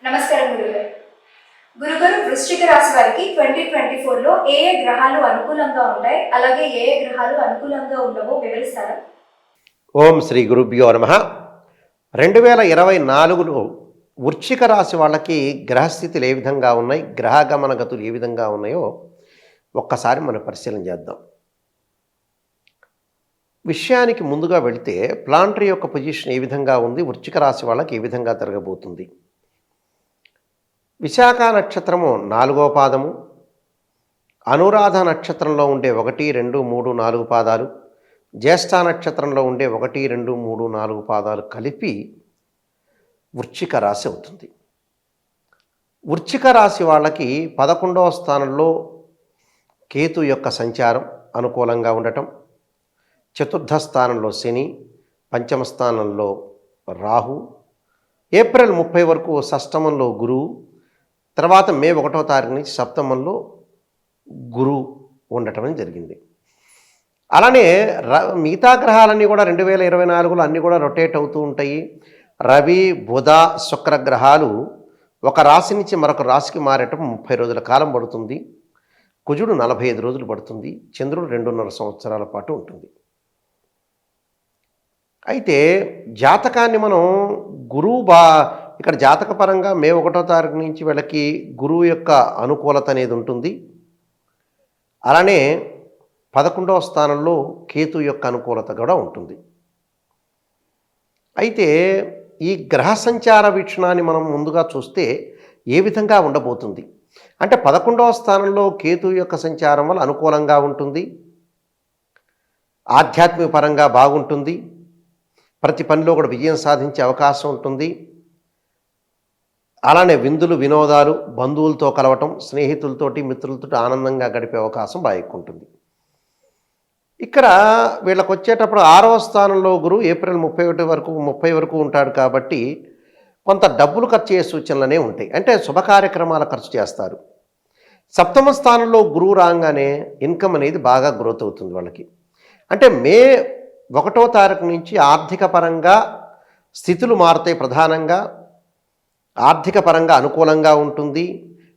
నమస్కారం గురుగారు. గురుగారు, వృశ్చిక రాశి వారికి 2024లో ఏ ఏ గ్రహాలు అనుకూలంగా ఉంటాయి, అలాగే ఏ ఏ గ్రహాలు అనుకూలంగా ఉండవో వివరిస్తారా? ఓం శ్రీ గురుభ్యో నమః. 2024లో వృశ్చిక రాశి వాళ్ళకి గ్రహస్థితులు ఏ విధంగా ఉన్నాయి, గ్రహగమన గతులు ఏ విధంగా ఉన్నాయో ఒక్కసారి మనం పరిశీలన చేద్దాం. విషయానికి ముందుగా వెళితే ప్లానటరీ యొక్క పొజిషన్ ఏ విధంగా ఉంది, వృశ్చిక రాశి వాళ్ళకి ఏ విధంగా జరగబోతుంది. విశాఖ నక్షత్రము 4వ పాదము, అనురాధ నక్షత్రంలో ఉండే 1, 2, 3, 4 పాదాలు, జ్యేష్ఠ నక్షత్రంలో ఉండే 1, 2, 3, 4 పాదాలు కలిపి వృశ్చిక రాశి అవుతుంది. వృశ్చిక రాశి వాళ్ళకి 11వ స్థానంలో కేతు యొక్క సంచారం అనుకూలంగా ఉండటం, చతుర్థ స్థానంలో శని, పంచమ స్థానంలో రాహు, ఏప్రిల్ 30 వరకు షష్టమంలో గురువు, తర్వాత మే 1వ తారీఖు నుంచి సప్తమంలో గురువు ఉండటం జరిగింది. అలానే మిగతా గ్రహాలన్నీ కూడా 2024లో అన్నీ కూడా రొటేట్ అవుతూ ఉంటాయి. రవి, బుధ, శుక్ర గ్రహాలు ఒక రాశి నుంచి మరొక రాశికి మారటం 30 రోజుల కాలం పడుతుంది. కుజుడు 45 రోజులు పడుతుంది. చంద్రుడు 2.5 సంవత్సరాల పాటు ఉంటుంది. అయితే జాతకాన్ని మనం ఇక్కడ జాతకపరంగా మే 1వ తారీఖు నుంచి వీళ్ళకి గురువు యొక్క అనుకూలత అనేది ఉంటుంది. అలానే 11వ స్థానంలో కేతు యొక్క అనుకూలత కూడా ఉంటుంది. అయితే ఈ గ్రహ సంచార వీక్షణాన్ని మనం ముందుగా చూస్తే ఏ విధంగా ఉండబోతుంది అంటే 11వ స్థానంలో కేతు యొక్క సంచారం వల్ల అనుకూలంగా ఉంటుంది, ఆధ్యాత్మిక పరంగా బాగుంటుంది, ప్రతి పనిలో కూడా విజయం సాధించే అవకాశం ఉంటుంది. అలానే విందులు, వినోదాలు, బంధువులతో కలవటం, స్నేహితులతోటి, మిత్రులతో ఆనందంగా గడిపే అవకాశం బాగా ఎక్కువ ఉంటుంది. ఇక్కడ వీళ్ళకి వచ్చేటప్పుడు 6వ స్థానంలో గురువు ఏప్రిల్ 30 వరకు ఉంటాడు కాబట్టి కొంత డబ్బులు ఖర్చు అయ్యే సూచనలనే ఉంటాయి. అంటే శుభ కార్యక్రమాల ఖర్చు చేస్తారు. సప్తమ స్థానంలో గురువు రాగానే ఇన్కమ్ అనేది బాగా గ్రోత్ అవుతుంది వాళ్ళకి. అంటే మే 1వ తారీఖు నుంచి ఆర్థిక పరంగా స్థితులు మారుతాయి. ప్రధానంగా ఆర్థిక పరంగా అనుకూలంగా ఉంటుంది.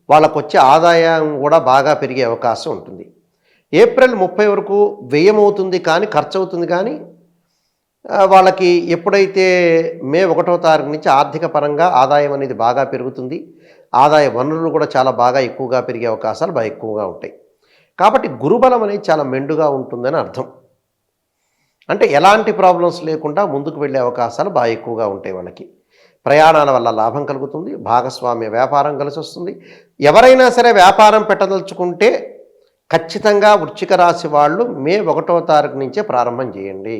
వాళ్ళకు వచ్చే ఆదాయం కూడా బాగా పెరిగే అవకాశం ఉంటుంది. ఏప్రిల్ 30 వరకు వ్యయం అవుతుంది కానీ ఖర్చు అవుతుంది, కానీ వాళ్ళకి ఎప్పుడైతే మే 1వ తారీఖు నుంచి ఆర్థిక పరంగా ఆదాయం అనేది బాగా పెరుగుతుంది. ఆదాయ వనరులు కూడా చాలా బాగా ఎక్కువగా పెరిగే అవకాశాలు బాగా ఎక్కువగా ఉంటాయి. కాబట్టి గురుబలం అనేది చాలా మెండుగా ఉంటుందని అర్థం. అంటే ఎలాంటి ప్రాబ్లమ్స్ లేకుండా ముందుకు వెళ్ళే అవకాశాలు బాగా ఎక్కువగా ఉంటాయి. వాళ్ళకి ప్రయాణాల వల్ల లాభం కలుగుతుంది, భాగస్వామ్య వ్యాపారం కలిసి వస్తుంది. ఎవరైనా సరే వ్యాపారం పెట్టదలుచుకుంటే ఖచ్చితంగా వృశ్చిక రాశి వాళ్ళు మే 1వ తారీఖు నుంచే ప్రారంభం చేయండి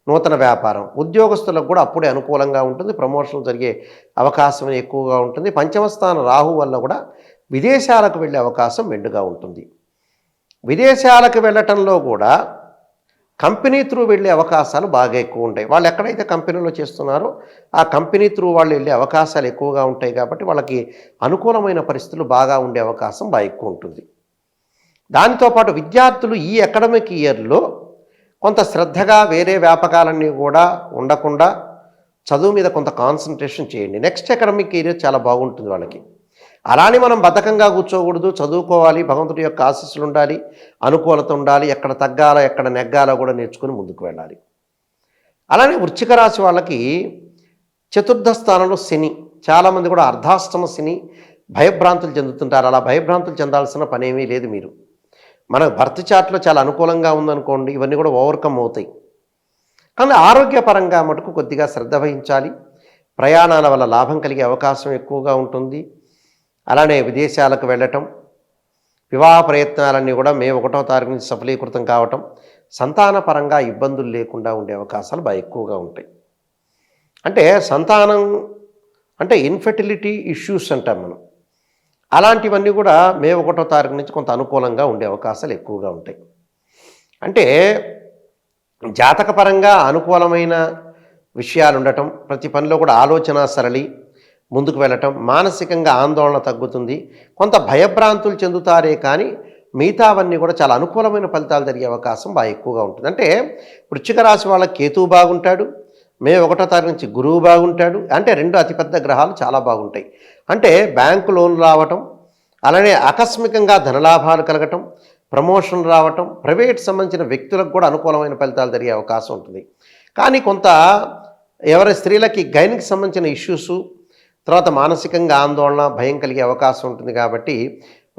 నూతన వ్యాపారం. ఉద్యోగస్తులకు కూడా అప్పుడే అనుకూలంగా ఉంటుంది, ప్రమోషన్లు జరిగే అవకాశం ఎక్కువగా ఉంటుంది. పంచమ స్థానం రాహు వల్ల కూడా విదేశాలకు వెళ్ళే అవకాశం మెండుగా ఉంటుంది. విదేశాలకు వెళ్ళటంలో కూడా కంపెనీ త్రూ వెళ్ళే అవకాశాలు బాగా ఎక్కువ ఉంటాయి. వాళ్ళు ఎక్కడైతే కంపెనీలో చేస్తున్నారో ఆ కంపెనీ త్రూ వాళ్ళు వెళ్ళే అవకాశాలు ఎక్కువగా ఉంటాయి. కాబట్టి వాళ్ళకి అనుకూలమైన పరిస్థితులు బాగా ఉండే అవకాశం బాగా ఎక్కువ ఉంటుంది. దానితో పాటు విద్యార్థులు ఈ అకాడమిక్ ఇయర్లో కొంత శ్రద్ధగా వేరే వ్యాపకాలన్నీ కూడా ఉండకుండా చదువు మీద కొంత కాన్సన్ట్రేషన్ చేయండి. నెక్స్ట్ అకాడమిక్ ఇయర్ చాలా బాగుంటుంది వాళ్ళకి. అలానే మనం బద్ధకంగా కూర్చోకూడదు, చదువుకోవాలి, భగవంతుడి యొక్క ఆశీస్సులు ఉండాలి, అనుకూలత ఉండాలి, ఎక్కడ తగ్గాలో ఎక్కడ నెగ్గాలో కూడా నేర్చుకుని ముందుకు వెళ్ళాలి. అలానే వృశ్చిక రాశి వాళ్ళకి చతుర్థ స్థానంలో శని, చాలామంది కూడా అర్ధాష్టమ శని భయభ్రాంతులు చెందుతుంటారు. అలా భయభ్రాంతులు చెందాల్సిన పనేమీ లేదు. మీరు మన బర్త్ చార్ట్లో చాలా అనుకూలంగా ఉందనుకోండి, ఇవన్నీ కూడా ఓవర్కమ్ అవుతాయి. కానీ ఆరోగ్యపరంగా మటుకు కొద్దిగా శ్రద్ధ వహించాలి. ప్రయాణాల వల్ల లాభం కలిగే అవకాశం ఎక్కువగా ఉంటుంది. అలానే విదేశాలకు వెళ్ళటం, వివాహ ప్రయత్నాలన్నీ కూడా మే 1వ తారీఖు నుంచి సఫలీకృతం కావటం, సంతానపరంగా ఇబ్బందులు లేకుండా ఉండే అవకాశాలు బాగా ఎక్కువగా ఉంటాయి. అంటే సంతానం అంటే ఇన్ఫెర్టిలిటీ ఇష్యూస్ అంటాం మనం. అలాంటివన్నీ కూడా మే 1వ తారీఖు నుంచి కొంత అనుకూలంగా ఉండే అవకాశాలు ఎక్కువగా ఉంటాయి. అంటే జాతకపరంగా అనుకూలమైన విషయాలు ఉండటం, ప్రతి పనిలో కూడా ఆలోచన సరళి, ముందుకు వెళ్ళటం, మానసికంగా ఆందోళన తగ్గుతుంది. కొంత భయభ్రాంతులు చెందుతారే కానీ మిగతావన్నీ కూడా చాలా అనుకూలమైన ఫలితాలు జరిగే అవకాశం బాగా ఎక్కువగా ఉంటుంది. అంటే వృశ్చిక రాశి వాళ్ళకి కేతువు బాగుంటాడు, మే 1వ తారీఖు నుంచి గురువు బాగుంటాడు. అంటే 2 అతిపెద్ద గ్రహాలు చాలా బాగుంటాయి. అంటే బ్యాంకు లోన్లు రావటం, అలానే ఆకస్మికంగా ధనలాభాలు కలగటం, ప్రమోషన్ రావటం, ప్రైవేట్ సంబంధించిన వ్యక్తులకు కూడా అనుకూలమైన ఫలితాలు జరిగే అవకాశం ఉంటుంది. కానీ కొంత ఎవరి స్త్రీలకి గైన్కి సంబంధించిన ఇష్యూసు, తర్వాత మానసికంగా ఆందోళన, భయం కలిగే అవకాశం ఉంటుంది. కాబట్టి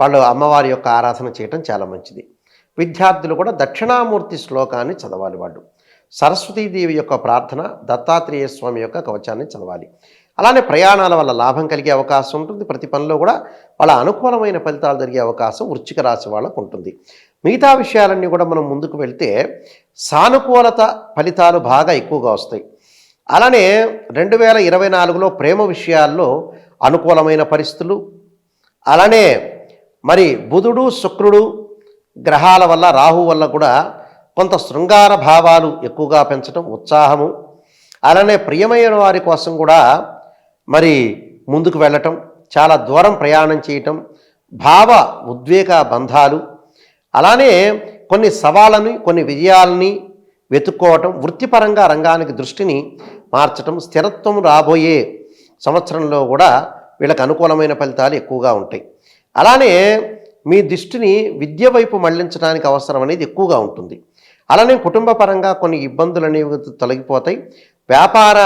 వాళ్ళు అమ్మవారి యొక్క ఆరాధన చేయటం చాలా మంచిది. విద్యార్థులు కూడా దక్షిణామూర్తి శ్లోకాన్ని చదవాలి. వాళ్ళు సరస్వతీదేవి యొక్క ప్రార్థన, దత్తాత్రేయ స్వామి యొక్క కవచాన్ని చదవాలి. అలానే ప్రయాణాల వల్ల లాభం కలిగే అవకాశం ఉంటుంది. ప్రతి పనిలో కూడా వాళ్ళ అనుకూలమైన ఫలితాలు జరిగే అవకాశం వృశ్చిక రాశి వాళ్ళకు ఉంటుంది. మిగతా విషయాలన్నీ కూడా మనం ముందుకు వెళ్తే సానుకూలత ఫలితాలు బాగా ఎక్కువగా వస్తాయి. అలానే 2024లో ప్రేమ విషయాల్లో అనుకూలమైన పరిస్థితులు, అలానే మరి బుధుడు శుక్రుడు గ్రహాల వల్ల, రాహు వల్ల కూడా కొంత శృంగార భావాలు ఎక్కువగా పెంచడం, ఉత్సాహము, అలానే ప్రియమైన వారి కోసం కూడా మరి ముందుకు వెళ్ళటం, చాలా దూరం ప్రయాణం చేయటం, భావ ఉద్వేగ బంధాలు, అలానే కొన్ని సవాళ్ళని, కొన్ని విజయాలని వెతుక్కోవటం, వృత్తిపరంగా రంగానికి దృష్టిని మార్చటం, స్థిరత్వం రాబోయే సంవత్సరంలో కూడా వీళ్ళకి అనుకూలమైన ఫలితాలు ఎక్కువగా ఉంటాయి. అలానే మీ దృష్టిని విద్య వైపు మళ్లించడానికి అవసరం అనేది ఎక్కువగా ఉంటుంది. అలానే కుటుంబ పరంగా కొన్ని ఇబ్బందులు అనేవి తొలగిపోతాయి. వ్యాపార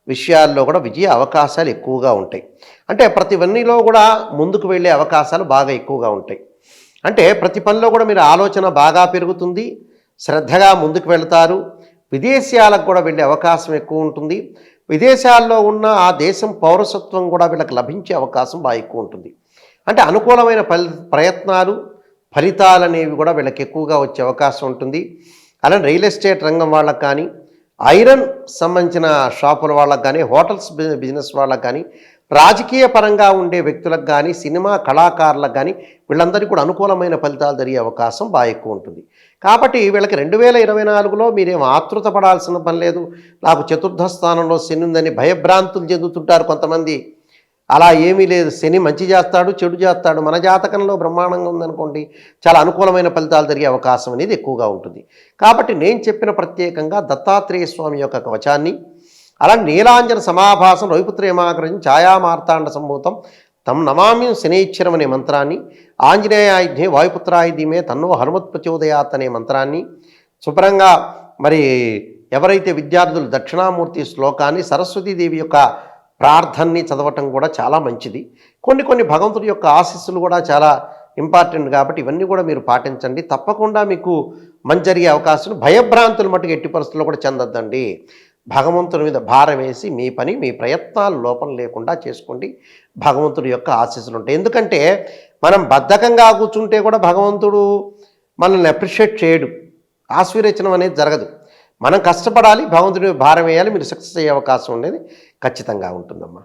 విషయాల్లో కూడా విజయ అవకాశాలు ఎక్కువగా ఉంటాయి. అంటే ప్రతివన్నీలో కూడా ముందుకు వెళ్ళే అవకాశాలు బాగా ఎక్కువగా ఉంటాయి. అంటే ప్రతి పనిలో కూడా మీరు ఆలోచన బాగా పెరుగుతుంది, శ్రద్ధగా ముందుకు వెళ్తారు. విదేశాలకు కూడా వెళ్ళే అవకాశం ఎక్కువ ఉంటుంది. విదేశాల్లో ఉన్న ఆ దేశం పౌరసత్వం కూడా వీళ్ళకి లభించే అవకాశం బాగా ఎక్కువ ఉంటుంది. అంటే అనుకూలమైన ప్రయత్నాలు, ఫలితాలు అనేవి కూడా వీళ్ళకి ఎక్కువగా వచ్చే అవకాశం ఉంటుంది. అలానే రియల్ ఎస్టేట్ రంగం వాళ్ళకి కానీ, ఐరన్ సంబంధించిన షాపుల వాళ్ళకి కానీ, హోటల్స్ బిజినెస్ వాళ్ళకి కానీ, రాజకీయ పరంగా ఉండే వ్యక్తులకు కానీ, సినిమా కళాకారులకు కానీ వీళ్ళందరికీ కూడా అనుకూలమైన ఫలితాలు జరిగే అవకాశం బాగా ఎక్కువ ఉంటుంది. కాబట్టి వీళ్ళకి 2024లో మీరేం ఆతృత పడాల్సిన పని లేదు. నాకు చతుర్థ స్థానంలో శని ఉందని భయభ్రాంతులు చెందుతుంటారు కొంతమంది. అలా ఏమీ లేదు. శని మంచి చేస్తాడు, చెడు చేస్తాడు. మన జాతకంలో బ్రహ్మాండంగా ఉందనుకోండి, చాలా అనుకూలమైన ఫలితాలు జరిగే అవకాశం అనేది ఎక్కువగా ఉంటుంది. కాబట్టి నేను చెప్పిన ప్రత్యేకంగా దత్తాత్రేయ స్వామి యొక్క కవచాన్ని, అలాగే నీలాంజన సమాభాసం రవిపుత్రేమాగ్రహం ఛాయామార్తాండ సంభూతం తం నమామ్యం శనైశ్వరం అనే మంత్రాన్ని, ఆంజనేయాయుధే వాయుపుత్రాయుధీమే తన్నో హనుమత్ ప్రచోదయాత్ అనే మంత్రాన్ని, శుభ్రంగా మరి ఎవరైతే విద్యార్థులు దక్షిణామూర్తి శ్లోకాన్ని, సరస్వతీదేవి యొక్క ప్రార్థనని చదవటం కూడా చాలా మంచిది. కొన్ని భగవంతుడి యొక్క ఆశీస్సులు కూడా చాలా ఇంపార్టెంట్. కాబట్టి ఇవన్నీ కూడా మీరు పాటించండి. తప్పకుండా మీకు మంచి జరిగే అవకాశం. భయభ్రాంతులు మట్టుకు ఎట్టి పరిస్థితుల్లో కూడా చెందొద్దండి. భగవంతుని మీద భారం వేసి మీ పని, మీ ప్రయత్నాలు లోపం లేకుండా చేసుకోండి. భగవంతుడి యొక్క ఆశీస్సులు ఉంటాయి. ఎందుకంటే మనం బద్ధకంగా కూర్చుంటే కూడా భగవంతుడు మనల్ని అప్రిషియేట్ చేయడు, ఆశీర్వచనం అనేది జరగదు. మనం కష్టపడాలి, భగవంతుడి భారం వేయాలి, మీరు సక్సెస్ అయ్యే అవకాశం అనేది ఖచ్చితంగా ఉంటుందమ్మా.